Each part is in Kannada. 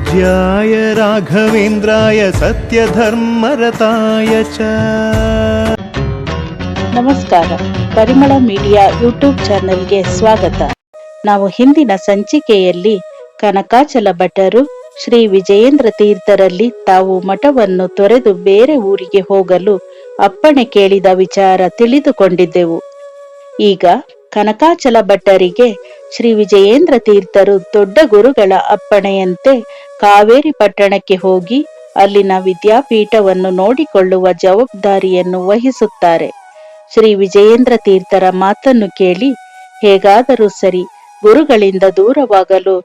पूज्याय राघवेन्द्राय सत्यधर्मरताय च। ನಮಸ್ಕಾರ, ಪರಿಮಳ ಮೀಡಿಯಾ ಯೂಟ್ಯೂಬ್ ಚಾನೆಲ್ಗೆ ಸ್ವಾಗತ. ನಾವು ಹಿಂದಿನ ಸಂಚಿಕೆಯಲ್ಲಿ ಕನಕಾಚಲ ಭಟ್ಟರು ಶ್ರೀ ವಿಜಯೇಂದ್ರ ತೀರ್ಥರಲ್ಲಿ ತಾವು ಮಠವನ್ನು ತೊರೆದು ಬೇರೆ ಊರಿಗೆ ಹೋಗಲು ಅಪ್ಪಣೆ ಕೇಳಿದ ವಿಚಾರ ತಿಳಿದುಕೊಂಡಿದ್ದೆವು. ಈಗ ಕನಕಾಚಲ ಭಟ್ಟರಿಗೆ ಶ್ರೀ ವಿಜಯೇಂದ್ರ ತೀರ್ಥರು ದೊಡ್ಡ ಗುರುಗಳ ಅಪ್ಪಣೆಯಂತೆ ಕಾವೇರಿ ಪಟ್ಟಣಕ್ಕೆ ಹೋಗಿ ಅಲ್ಲಿನ ವಿದ್ಯಾಪೀಠವನ್ನು ನೋಡಿಕೊಳ್ಳುವ ಜವಾಬ್ದಾರಿಯನ್ನು ವಹಿಸುತ್ತಾರೆ. ಶ್ರೀ ವಿಜಯೇಂದ್ರ ತೀರ್ಥರ ಮಾತನ್ನು ಕೇಳಿ ಹೇಗಾದರೂ ಸರಿ ಗುರುಗಳಿಂದ ದೂರವಾಗಲು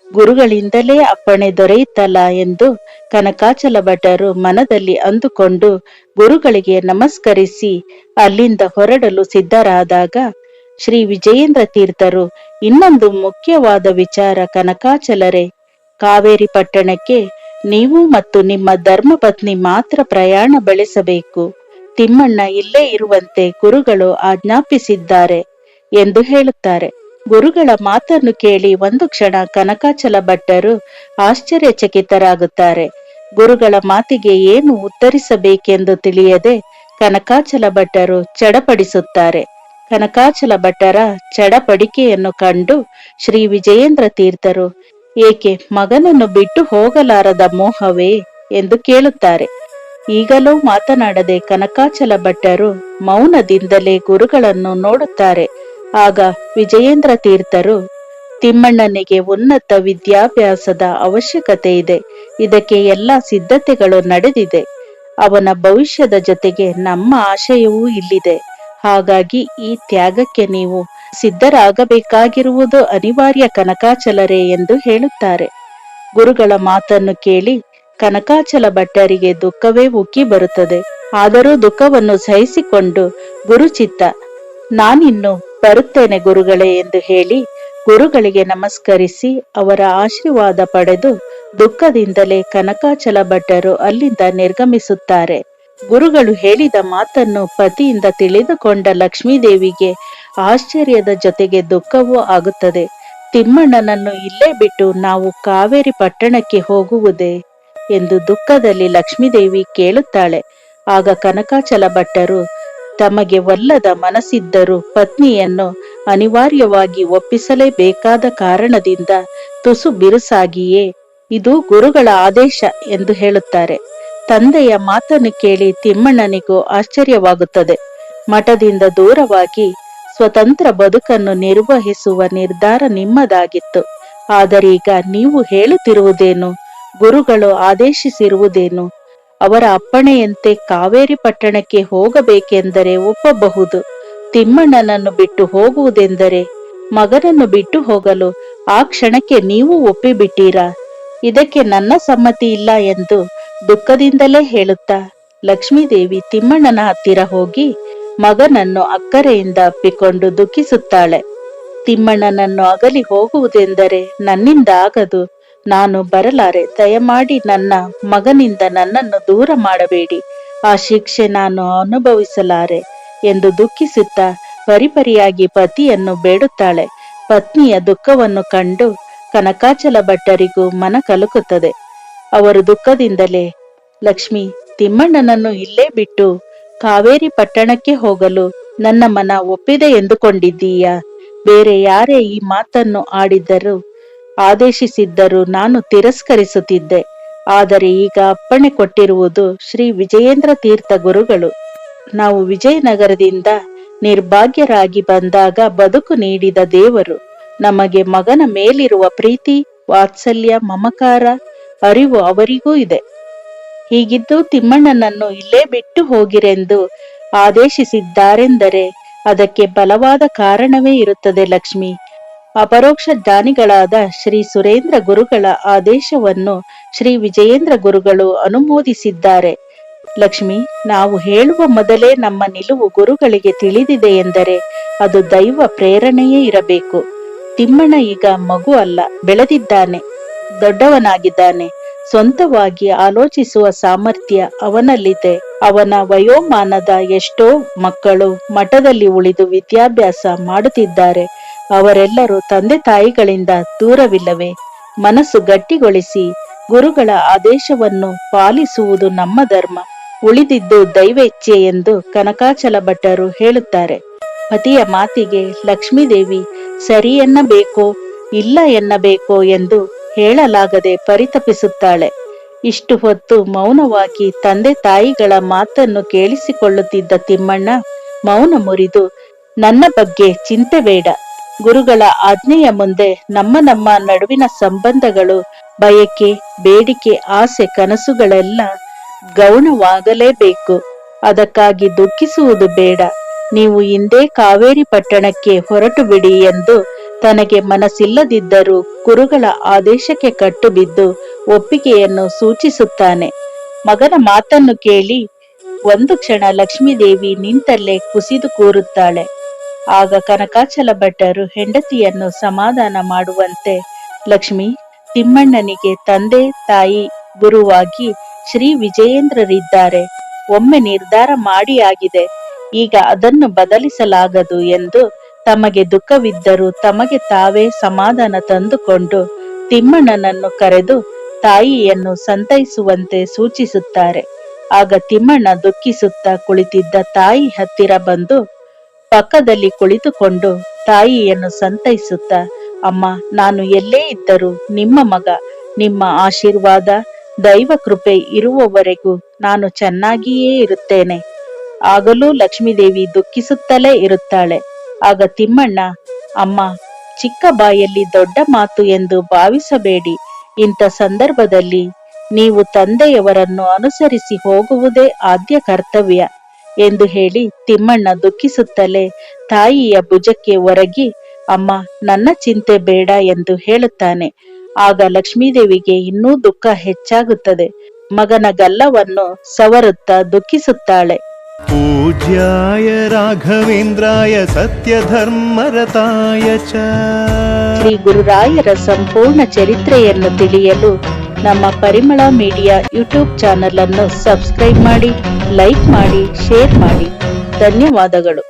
ಗುರುಗಳಿಂದಲೇ ಅಪ್ಪಣೆ ದೊರೆಯುತ್ತಲ್ಲ ಎಂದು ಕನಕಾಚಲ ಭಟ್ಟರು ಮನದಲ್ಲಿ ಅಂದುಕೊಂಡು ಗುರುಗಳಿಗೆ ನಮಸ್ಕರಿಸಿ ಅಲ್ಲಿಂದ ಹೊರಡಲು ಸಿದ್ಧರಾದಾಗ ಶ್ರೀ ವಿಜಯೇಂದ್ರ ತೀರ್ಥರು ಇನ್ನೊಂದು ಮುಖ್ಯವಾದ ವಿಚಾರ ಕನಕಾಚಲರೇ, ಕಾವೇರಿ ಪಟ್ಟಣಕ್ಕೆ ನೀವು ಮತ್ತು ನಿಮ್ಮ ಧರ್ಮಪತ್ನಿ ಮಾತ್ರ ಪ್ರಯಾಣ ಬೆಳೆಸಬೇಕು. ತಿಮ್ಮಣ್ಣ ಇಲ್ಲೇ ಇರುವಂತೆ ಗುರುಗಳು ಆಜ್ಞಾಪಿಸಿದ್ದಾರೆ ಎಂದು ಹೇಳುತ್ತಾರೆ. ಗುರುಗಳ ಮಾತನ್ನು ಕೇಳಿ ಒಂದು ಕ್ಷಣ ಕನಕಾಚಲ ಭಟ್ಟರು ಆಶ್ಚರ್ಯಚಕಿತರಾಗುತ್ತಾರೆ. ಗುರುಗಳ ಮಾತಿಗೆ ಏನು ಉತ್ತರಿಸಬೇಕೆಂದು ತಿಳಿಯದೆ ಕನಕಾಚಲ ಭಟ್ಟರು ಚಡಪಡಿಸುತ್ತಾರೆ. ಕನಕಾಚಲ ಭಟ್ಟರ ಚಡಪಡಿಕೆಯನ್ನು ಕಂಡು ಶ್ರೀ ವಿಜಯೇಂದ್ರ ತೀರ್ಥರು, ಏಕೆ ಮಗನನ್ನು ಬಿಟ್ಟು ಹೋಗಲಾರದ ಮೋಹವೇ ಎಂದು ಕೇಳುತ್ತಾರೆ. ಈಗಲೂ ಮಾತನಾಡದೆ ಕನಕಾಚಲ ಭಟ್ಟರು ಮೌನದಿಂದಲೇ ಗುರುಗಳನ್ನು ನೋಡುತ್ತಾರೆ. ಆಗ ವಿಜಯೇಂದ್ರ ತೀರ್ಥರು, ತಿಮ್ಮಣ್ಣನಿಗೆ ಉನ್ನತ ವಿದ್ಯಾಭ್ಯಾಸದ ಅವಶ್ಯಕತೆ ಇದೆ. ಇದಕ್ಕೆ ಎಲ್ಲ ಸಿದ್ಧತೆಗಳು ನಡೆದಿದೆ. ಅವನ ಭವಿಷ್ಯದ ಜೊತೆಗೆ ನಮ್ಮ ಆಶಯವೂ ಇಲ್ಲಿದೆ. ಹಾಗಾಗಿ ಈ ತ್ಯಾಗಕ್ಕೆ ನೀವು ಸಿದ್ಧರಾಗಬೇಕಾಗಿರುವುದು ಅನಿವಾರ್ಯ ಕನಕಾಚಲರೇ ಎಂದು ಹೇಳುತ್ತಾರೆ. ಗುರುಗಳ ಮಾತನ್ನು ಕೇಳಿ ಕನಕಾಚಲ ಭಟ್ಟರಿಗೆ ದುಃಖವೇ ಉಕ್ಕಿ ಬರುತ್ತದೆ. ಆದರೂ ದುಃಖವನ್ನು ಸಹಿಸಿಕೊಂಡು ಗುರುಚಿತ್ತ, ನಾನಿನ್ನು ಬರುತ್ತೇನೆ ಗುರುಗಳೇ ಎಂದು ಹೇಳಿ ಗುರುಗಳಿಗೆ ನಮಸ್ಕರಿಸಿ ಅವರ ಆಶೀರ್ವಾದ ಪಡೆದು ದುಃಖದಿಂದಲೇ ಕನಕಾಚಲ ಭಟ್ಟರು ಅಲ್ಲಿಂದ ನಿರ್ಗಮಿಸುತ್ತಾರೆ. ಗುರುಗಳು ಹೇಳಿದ ಮಾತನ್ನು ಪತಿಯಿಂದ ತಿಳಿದುಕೊಂಡ ಲಕ್ಷ್ಮೀದೇವಿಗೆ ಆಶ್ಚರ್ಯದ ಜೊತೆಗೆ ದುಃಖವೂ ಆಗುತ್ತದೆ. ತಿಮ್ಮಣ್ಣನನ್ನು ಇಲ್ಲೇ ಬಿಟ್ಟು ನಾವು ಕಾವೇರಿ ಪಟ್ಟಣಕ್ಕೆ ಹೋಗುವುದೇ ಎಂದು ದುಃಖದಲ್ಲಿ ಲಕ್ಷ್ಮೀದೇವಿ ಕೇಳುತ್ತಾಳೆ. ಆಗ ಕನಕಾಚಲ ಭಟ್ಟರು ತಮಗೆ ಒಲ್ಲದ ಮನಸ್ಸಿದ್ದರೂ ಪತ್ನಿಯನ್ನು ಅನಿವಾರ್ಯವಾಗಿ ಒಪ್ಪಿಸಲೇಬೇಕಾದ ಕಾರಣದಿಂದ ತುಸು ಬಿರುಸಾಗಿಯೇ ಇದು ಗುರುಗಳ ಆದೇಶ ಎಂದು ಹೇಳುತ್ತಾರೆ. ತಂದೆಯ ಮಾತನ್ನು ಕೇಳಿ ತಿಮ್ಮಣ್ಣನಿಗೂ ಆಶ್ಚರ್ಯವಾಗುತ್ತದೆ. ಮಠದಿಂದ ದೂರವಾಗಿ ಸ್ವತಂತ್ರ ಬದುಕನ್ನು ನಿರ್ವಹಿಸುವ ನಿರ್ಧಾರ ನಿಮ್ಮದಾಗಿತ್ತು. ಆದರೀಗ ನೀವು ಹೇಳುತ್ತಿರುವುದೇನು? ಗುರುಗಳು ಆದೇಶಿಸಿರುವುದೇನು? ಅವರ ಅಪ್ಪಣೆಯಂತೆ ಕಾವೇರಿ ಪಟ್ಟಣಕ್ಕೆ ಹೋಗಬೇಕೆಂದರೆ ಒಪ್ಪಬಹುದು. ತಿಮ್ಮಣ್ಣನನ್ನು ಬಿಟ್ಟು ಹೋಗುವುದೆಂದರೆ ಮಗನನ್ನು ಬಿಟ್ಟು ಹೋಗಲು ಆ ಕ್ಷಣಕ್ಕೆ ನೀವು ಒಪ್ಪಿಬಿಟ್ಟೀರಾ? ಇದಕ್ಕೆ ನನ್ನ ಸಮ್ಮತಿ ಇಲ್ಲ ಎಂದು ದುಃಖದಿಂದಲೇ ಹೇಳುತ್ತಾ ಲಕ್ಷ್ಮೀದೇವಿ ತಿಮ್ಮಣ್ಣನ ಹತ್ತಿರ ಹೋಗಿ ಮಗನನ್ನು ಅಕ್ಕರೆಯಿಂದ ಅಪ್ಪಿಕೊಂಡು ದುಃಖಿಸುತ್ತಾಳೆ. ತಿಮ್ಮಣ್ಣನನ್ನು ಅಗಲಿ ಹೋಗುವುದೆಂದರೆ ನನ್ನಿಂದ ಆಗದು. ನಾನು ಬರಲಾರೆ. ದಯಮಾಡಿ ನನ್ನ ಮಗನಿಂದ ನನ್ನನ್ನು ದೂರ ಮಾಡಬೇಡಿ. ಆ ಶಿಕ್ಷೆ ನಾನು ಅನುಭವಿಸಲಾರೆ ಎಂದು ದುಃಖಿಸುತ್ತಾ ಪರಿಪರಿಯಾಗಿ ಪತಿಯನ್ನು ಬೇಡುತ್ತಾಳೆ. ಪತ್ನಿಯ ದುಃಖವನ್ನು ಕಂಡು ಕನಕಾಚಲ ಭಟ್ಟರಿಗೂ ಮನ ಕಲುಕುತ್ತದೆ. ಅವರು ದುಃಖದಿಂದಲೇ, ಲಕ್ಷ್ಮಿ, ತಿಮ್ಮಣ್ಣನನ್ನು ಇಲ್ಲೇ ಬಿಟ್ಟು ಕಾವೇರಿ ಪಟ್ಟಣಕ್ಕೆ ಹೋಗಲು ನನ್ನ ಮನ ಒಪ್ಪಿದೆ ಎಂದುಕೊಂಡಿದ್ದೀಯಾ? ಬೇರೆ ಯಾರೇ ಈ ಮಾತನ್ನು ಆಡಿದ್ದರೂ ಆದೇಶಿಸಿದ್ದರೂ ನಾನು ತಿರಸ್ಕರಿಸುತ್ತಿದ್ದೆ. ಆದರೆ ಈಗ ಅಪ್ಪಣೆ ಕೊಟ್ಟಿರುವುದು ಶ್ರೀ ವಿಜಯೇಂದ್ರ ತೀರ್ಥ ಗುರುಗಳು. ನಾವು ವಿಜಯನಗರದಿಂದ ನಿರ್ಭಾಗ್ಯರಾಗಿ ಬಂದಾಗ ಬದುಕು ನೀಡಿದ ದೇವರು. ನಮಗೆ ಮಗನ ಮೇಲಿರುವ ಪ್ರೀತಿ, ವಾತ್ಸಲ್ಯ, ಮಮಕಾರ ಅರಿವು ಅವರಿಗೂ ಇದೆ. ಹೀಗಿದ್ದು ತಿಮ್ಮಣ್ಣನನ್ನು ಇಲ್ಲೇ ಬಿಟ್ಟು ಹೋಗಿರೆಂದು ಆದೇಶಿಸಿದ್ದಾರೆಂದರೆ ಅದಕ್ಕೆ ಬಲವಾದ ಕಾರಣವೇ ಇರುತ್ತದೆ ಲಕ್ಷ್ಮಿ. ಅಪರೋಕ್ಷ ಜ್ಞಾನಿಗಳಾದ ಶ್ರೀ ಸುರೇಂದ್ರ ಗುರುಗಳ ಆದೇಶವನ್ನು ಶ್ರೀ ವಿಜಯೇಂದ್ರ ಗುರುಗಳು ಅನುಮೋದಿಸಿದ್ದಾರೆ. ಲಕ್ಷ್ಮಿ, ನಾವು ಹೇಳುವ ಮೊದಲೇ ನಮ್ಮ ನಿಲುವು ಗುರುಗಳಿಗೆ ತಿಳಿದಿದೆ ಎಂದರೆ ಅದು ದೈವ ಪ್ರೇರಣೆಯೇ ಇರಬೇಕು. ತಿಮ್ಮಣ್ಣ ಈಗ ಮಗು ಅಲ್ಲ, ಬೆಳೆದಿದ್ದಾನೆ, ದೊಡ್ಡವನಾಗಿದ್ದಾನೆ. ಸ್ವಂತವಾಗಿ ಆಲೋಚಿಸುವ ಸಾಮರ್ಥ್ಯ ಅವನಲ್ಲಿದೆ. ಅವನ ವಯೋಮಾನದ ಎಷ್ಟೋ ಮಕ್ಕಳು ಮಠದಲ್ಲಿ ಉಳಿದು ವಿದ್ಯಾಭ್ಯಾಸ ಮಾಡುತ್ತಿದ್ದಾರೆ. ಅವರೆಲ್ಲರೂ ತಂದೆ ತಾಯಿಗಳಿಂದ ದೂರವಿಲ್ಲವೇ? ಮನಸ್ಸು ಗಟ್ಟಿಗೊಳಿಸಿ ಗುರುಗಳ ಆದೇಶವನ್ನು ಪಾಲಿಸುವುದು ನಮ್ಮ ಧರ್ಮ, ಉಳಿದಿದ್ದು ದೈವೇಚ್ಛೆ ಎಂದು ಕನಕಾಚಲ ಭಟ್ಟರು ಹೇಳುತ್ತಾರೆ. ಪತಿಯ ಮಾತಿಗೆ ಲಕ್ಷ್ಮೀದೇವಿ ಸರಿ ಎನ್ನಬೇಕೋ ಇಲ್ಲ ಎನ್ನಬೇಕೋ ಎಂದು ಹೇಳಲಾಗದೆ ಪರಿತಪಿಸುತ್ತಾಳೆ. ಇಷ್ಟು ಹೊತ್ತು ಮೌನವಾಗಿ ತಂದೆ ತಾಯಿಗಳ ಮಾತನ್ನು ಕೇಳಿಸಿಕೊಳ್ಳುತ್ತಿದ್ದ ತಿಮ್ಮಣ್ಣ ಮೌನ ಮುರಿದು, ನನ್ನ ಬಗ್ಗೆ ಚಿಂತೆ ಬೇಡ, ಗುರುಗಳ ಆಜ್ಞೆಯ ಮುಂದೆ ನಮ್ಮ ನಡುವಿನ ಸಂಬಂಧಗಳು, ಬಯಕೆ, ಬೇಡಿಕೆ, ಆಸೆ, ಕನಸುಗಳೆಲ್ಲ ಗೌಣವಾಗಲೇಬೇಕು. ಅದಕ್ಕಾಗಿ ದುಃಖಿಸುವುದು ಬೇಡ. ನೀವು ಇಂದೇ ಕಾವೇರಿ ಪಟ್ಟಣಕ್ಕೆ ಹೊರಟು ಬಿಡಿ ಎಂದು ತನಗೆ ಮನಸ್ಸಿಲ್ಲದಿದ್ದರೂ ಗುರುಗಳ ಆದೇಶಕ್ಕೆ ಕಟ್ಟುಬಿದ್ದು ಒಪ್ಪಿಗೆಯನ್ನು ಸೂಚಿಸುತ್ತಾನೆ. ಮಗನ ಮಾತನ್ನು ಕೇಳಿ ಒಂದು ಕ್ಷಣ ಲಕ್ಷ್ಮೀದೇವಿ ನಿಂತಲ್ಲೇ ಕುಸಿದು ಕೂರುತ್ತಾಳೆ. ಆಗ ಕನಕಾಚಲ ಭಟ್ಟರು ಹೆಂಡತಿಯನ್ನು ಸಮಾಧಾನ ಮಾಡುವಂತೆ, ಲಕ್ಷ್ಮಿ, ತಿಮ್ಮಣ್ಣನಿಗೆ ತಂದೆ ತಾಯಿ ಗುರುವಾಗಿ ಶ್ರೀ ವಿಜಯೇಂದ್ರರಿದ್ದಾರೆ. ಒಮ್ಮೆ ನಿರ್ಧಾರ ಮಾಡಿ ಆಗಿದೆ, ಈಗ ಅದನ್ನು ಬದಲಿಸಲಾಗದು ಎಂದು ತಮಗೆ ದುಃಖವಿದ್ದರೂ ತಮಗೆ ತಾವೇ ಸಮಾಧಾನ ತಂದುಕೊಂಡು ತಿಮ್ಮಣ್ಣನನ್ನು ಕರೆದು ತಾಯಿಯನ್ನು ಸಂತೈಸುವಂತೆ ಸೂಚಿಸುತ್ತಾರೆ. ಆಗ ತಿಮ್ಮಣ್ಣ ದುಃಖಿಸುತ್ತಾ ಕುಳಿತಿದ್ದ ತಾಯಿ ಹತ್ತಿರ ಬಂದು ಪಕ್ಕದಲ್ಲಿ ಕುಳಿತುಕೊಂಡು ತಾಯಿಯನ್ನು ಸಂತೈಸುತ್ತಾ, ಅಮ್ಮ, ನಾನು ಎಲ್ಲೇ ಇದ್ದರೂ ನಿಮ್ಮ ಮಗ, ನಿಮ್ಮ ಆಶೀರ್ವಾದ, ದೈವ ಕೃಪೆ ಇರುವವರೆಗೂ ನಾನು ಚೆನ್ನಾಗಿಯೇ ಇರುತ್ತೇನೆ. ಆಗಲೂ ಲಕ್ಷ್ಮೀದೇವಿ ದುಃಖಿಸುತ್ತಲೇ ಇರುತ್ತಾಳೆ. ಆಗ ತಿಮ್ಮಣ್ಣ, ಅಮ್ಮ, ಚಿಕ್ಕ ಬಾಯಲ್ಲಿ ದೊಡ್ಡ ಮಾತು ಎಂದು ಭಾವಿಸಬೇಡಿ. ಇಂಥ ಸಂದರ್ಭದಲ್ಲಿ ನೀವು ತಂದೆಯವರನ್ನು ಅನುಸರಿಸಿ ಹೋಗುವುದೇ ಆದ್ಯ ಕರ್ತವ್ಯ ಎಂದು ಹೇಳಿ ತಿಮ್ಮಣ್ಣ ದುಃಖಿಸುತ್ತಲೇ ತಾಯಿಯ ಭುಜಕ್ಕೆ ಒರಗಿ, ಅಮ್ಮ, ನನ್ನ ಚಿಂತೆ ಬೇಡ ಎಂದು ಹೇಳುತ್ತಾನೆ. ಆಗ ಲಕ್ಷ್ಮೀದೇವಿಗೆ ಇನ್ನೂ ದುಃಖ ಹೆಚ್ಚಾಗುತ್ತದೆ. ಮಗನ ಗಲ್ಲವನ್ನು ಸವರುತ್ತಾ ದುಃಖಿಸುತ್ತಾಳೆ. ಪೂಜ್ಯಾಯ ರಾಘವೇಂದ್ರಾಯ ಸತ್ಯಧರ್ಮರತಾಯ ಚ. ಶ್ರೀ ಗುರುರಾಯರ ಸಂಪೂರ್ಣ ಚರಿತ್ರೆಯನ್ನು ತಿಳಿಯಲು ನಮ್ಮ ಪರಿಮಳ ಮೀಡಿಯಾ ಯೂಟ್ಯೂಬ್ ಚಾನಲ್ ಅನ್ನು ಸಬ್ಸ್ಕ್ರೈಬ್ ಮಾಡಿ, ಲೈಕ್ ಮಾಡಿ, ಶೇರ್ ಮಾಡಿ. ಧನ್ಯವಾದಗಳು.